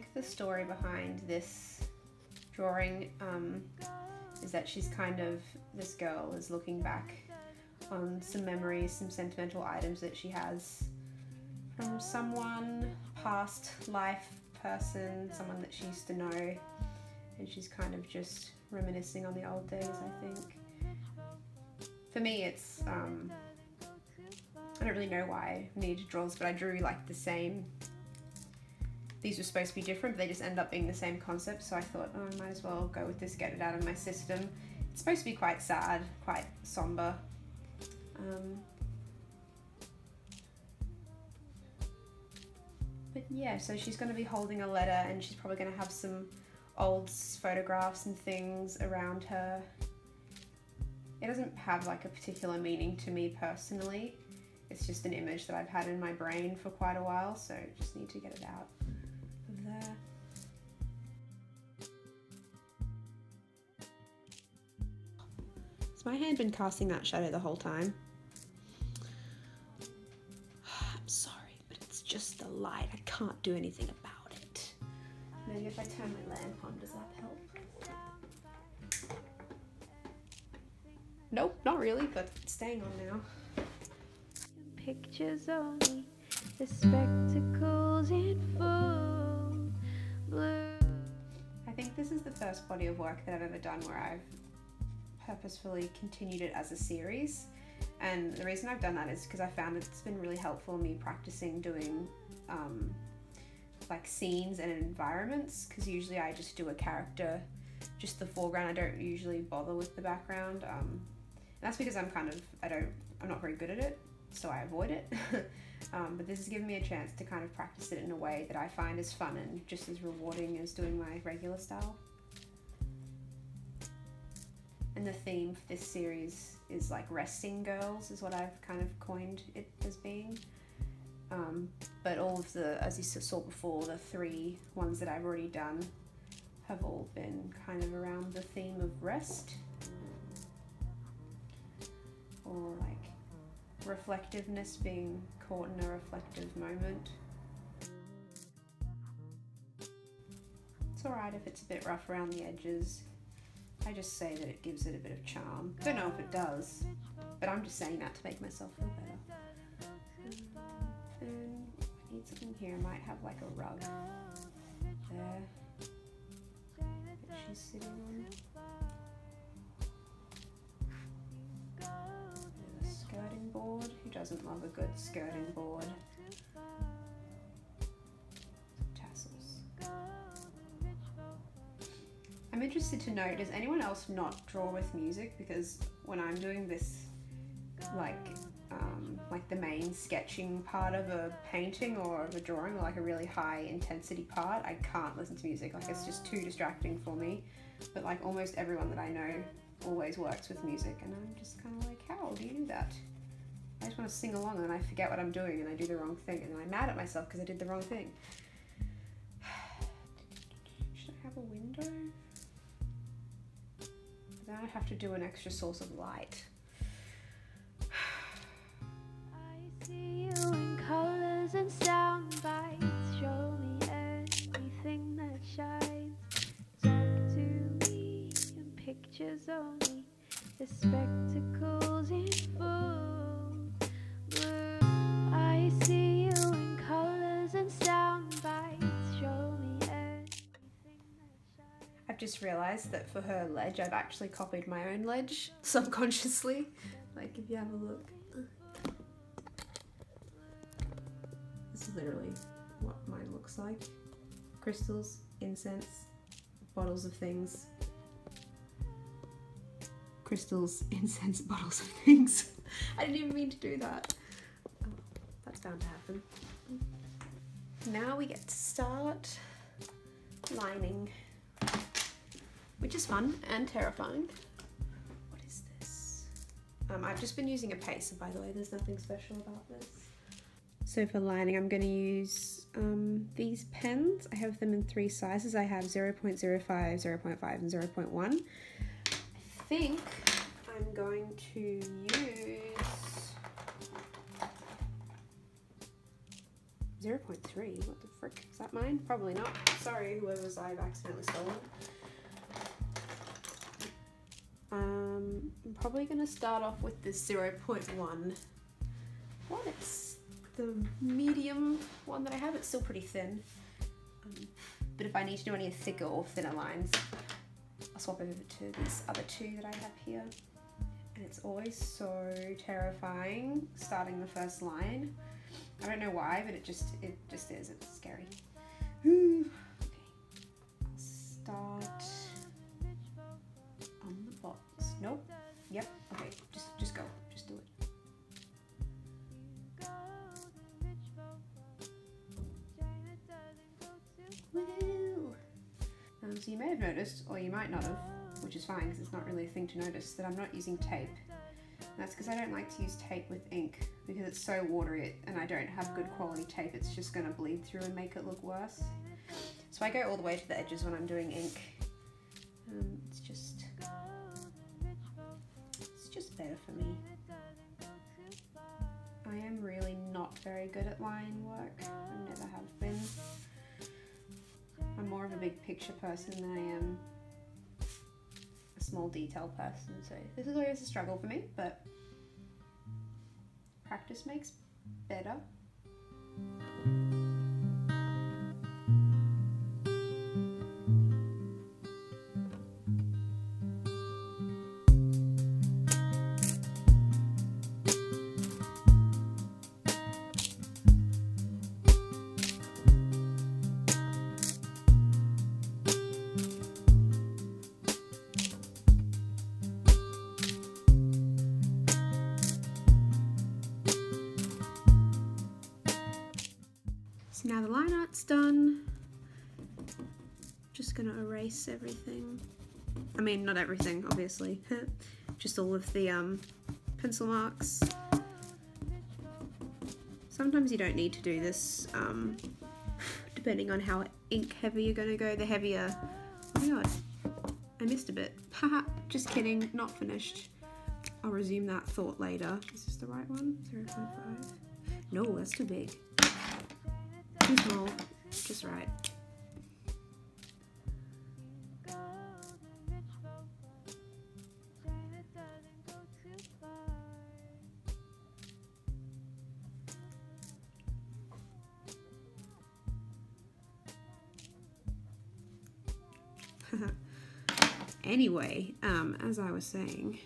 think the story behind this drawing is that she's kind of, this girl is looking back on some memories, some sentimental items that she has from someone, past life person, someone that she used to know, and she's kind of just reminiscing on the old days, I think. For me, it's, I don't really know why I needed to draw this, but I drew like the same. These were supposed to be different, but they just end up being the same concept, so I thought, oh, I might as well go with this, get it out of my system. It's supposed to be quite sad, quite somber. But yeah, so she's going to be holding a letter, and she's probably going to have some old photographs and things around her. It doesn't have like a particular meaning to me personally. It's just an image that I've had in my brain for quite a while, so just need to get it out of there. Has my hand been casting that shadow the whole time? I'm sorry, but it's just the light. I can't do anything about it. Maybe if I turn my lamp on, does that help? Nope, not really, but it's staying on now. Pictures only, the spectacles in full blue. I think this is the first body of work that I've ever done where I've purposefully continued it as a series, and the reason I've done that is because I found it's been really helpful in me practicing doing like scenes and environments, because usually I just do a character, just the foreground. I don't usually bother with the background, and that's because I'm not very good at it, so I avoid it. But this has given me a chance to kind of practice it in a way that I find is fun and just as rewarding as doing my regular style. And the theme for this series is like resting girls, is what I've kind of coined it as being. But all of the, as you saw before, the 3 ones that I've already done have all been kind of around the theme of rest, or like reflectiveness, being caught in a reflective moment. It's alright if it's a bit rough around the edges. I just say that it gives it a bit of charm. Don't know if it does, but I'm just saying that to make myself feel better. And I need something here. I might have like a rug there that she's sitting on. A skirting board. Who doesn't love a good skirting board? Tassels. I'm interested to know, does anyone else not draw with music? Because when I'm doing this, like the main sketching part of a painting or of a drawing, or like a really high intensity part, I can't listen to music. Like, it's just too distracting for me. But like almost everyone that I know always works with music, and I'm just kind of like, how do you do that? I just want to sing along and then I forget what I'm doing and I do the wrong thing, and then I'm mad at myself because I did the wrong thing. Should I have a window? Then I'd have to do an extra source of light. I see you in colors and sound bites. Show me anything that shines. Talk to me in pictures only. The spectacles in full blue. I see you in colors and sound bites. Show me anything that shines. I've just realised that for her ledge, I've actually copied my own ledge subconsciously. Like, if you have a look. This is literally what mine looks like. Crystals, incense, bottles of things. Crystals, incense, bottles of things. I didn't even mean to do that. Oh, that's bound to happen. Now we get to start lining, which is fun and terrifying. What is this? I've just been using a pacer, by the way. There's nothing special about this. So for lining, I'm going to use these pens. I have them in 3 sizes. I have 0.05, 0.5, and 0.1. I think I'm going to use 0.3? What the frick? Is that mine? Probably not. Sorry, whoever's I've accidentally stolen. I'm probably going to start off with this 0.1. Well, it's the medium one that I have. It's still pretty thin. But if I need to do any thicker or thinner lines, I'll swap over to these other two that I have here. And it's always so terrifying starting the first line. I don't know why, but it just is. It's scary. Okay, I'll start on the box. Nope. Yep. Okay, just go. Just do it. Woo! So you may have noticed, or you might not have, which is fine because it's not really a thing to notice, that I'm not using tape. And that's because I don't like to use tape with ink because it's so watery and I don't have good quality tape. It's just going to bleed through and make it look worse. So I go all the way to the edges when I'm doing ink. It's just better for me. I am really not very good at line work. I never have been. I'm more of a big picture person than I am a small detail person, so this is always a struggle for me, but practice makes better. So now the line art's done. Just gonna erase everything. I mean, not everything, obviously. Just all of the pencil marks. Sometimes you don't need to do this, depending on how ink heavy you're gonna go. The heavier, oh my god, I missed a bit. Haha, just kidding, not finished. I'll resume that thought later. Is this the right one? 0.5? No, that's too big. Too small, just right. Anyway, as I was saying,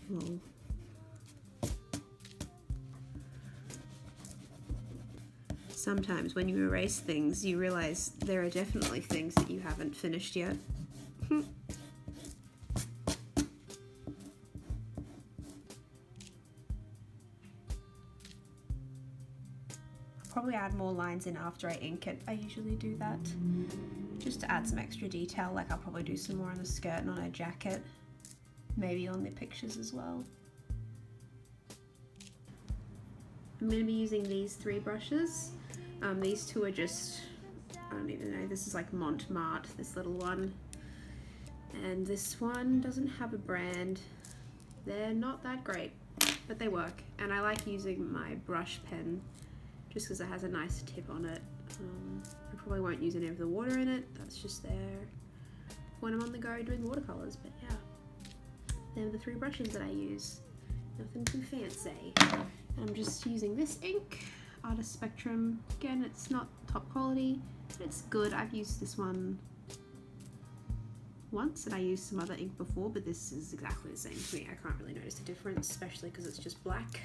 lol. Sometimes when you erase things, you realize there are definitely things that you haven't finished yet. Probably add more lines in after I ink it. I usually do that just to add some extra detail. Like I'll probably do some more on the skirt and on her jacket, maybe on the pictures as well. I'm going to be using these 3 brushes. These 2 are just, I don't even know, this is like Montmartre, this little one. And this one doesn't have a brand. They're not that great, but they work. And I like using my brush pen just because it has a nice tip on it. I probably won't use any of the water in it. That's just there when I'm on the go doing watercolors, but yeah. They're the 3 brushes that I use. Nothing too fancy. I'm just using this ink, Artist Spectrum. Again, it's not top quality, but it's good. I've used this one once and I used some other ink before, but this is exactly the same to me. I can't really notice the difference, especially because it's just black.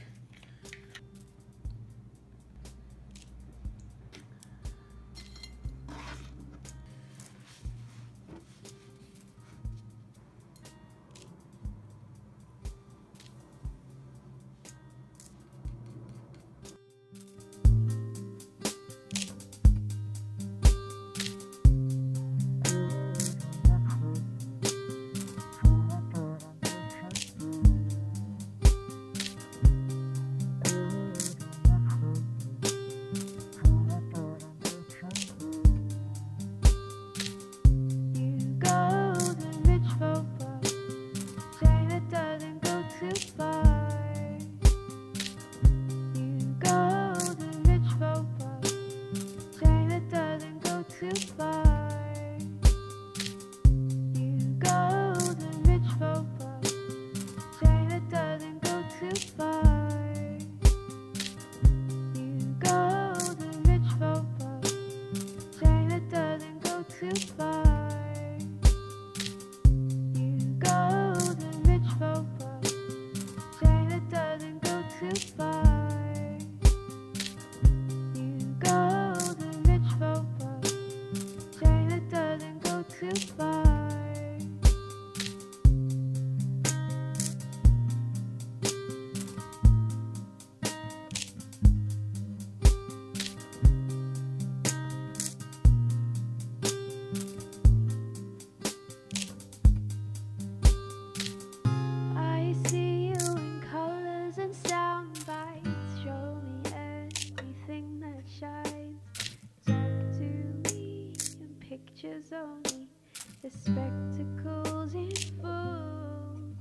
the spectacles in full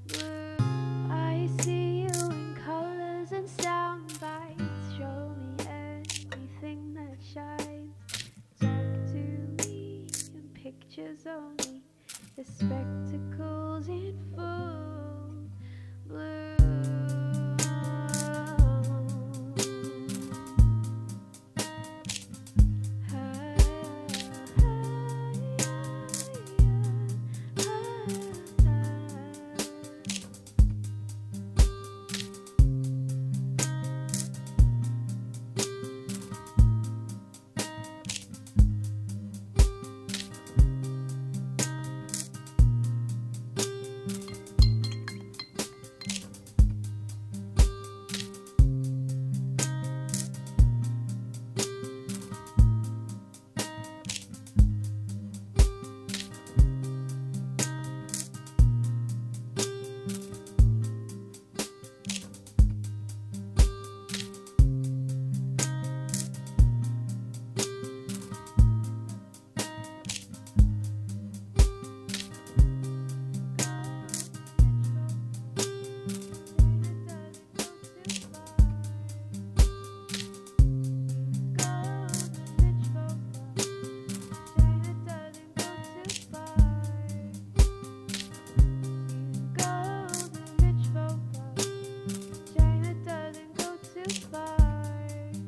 bloom. I see you in colors and sound bites. Show me anything that shines. Talk to me in pictures only, the spectacles in full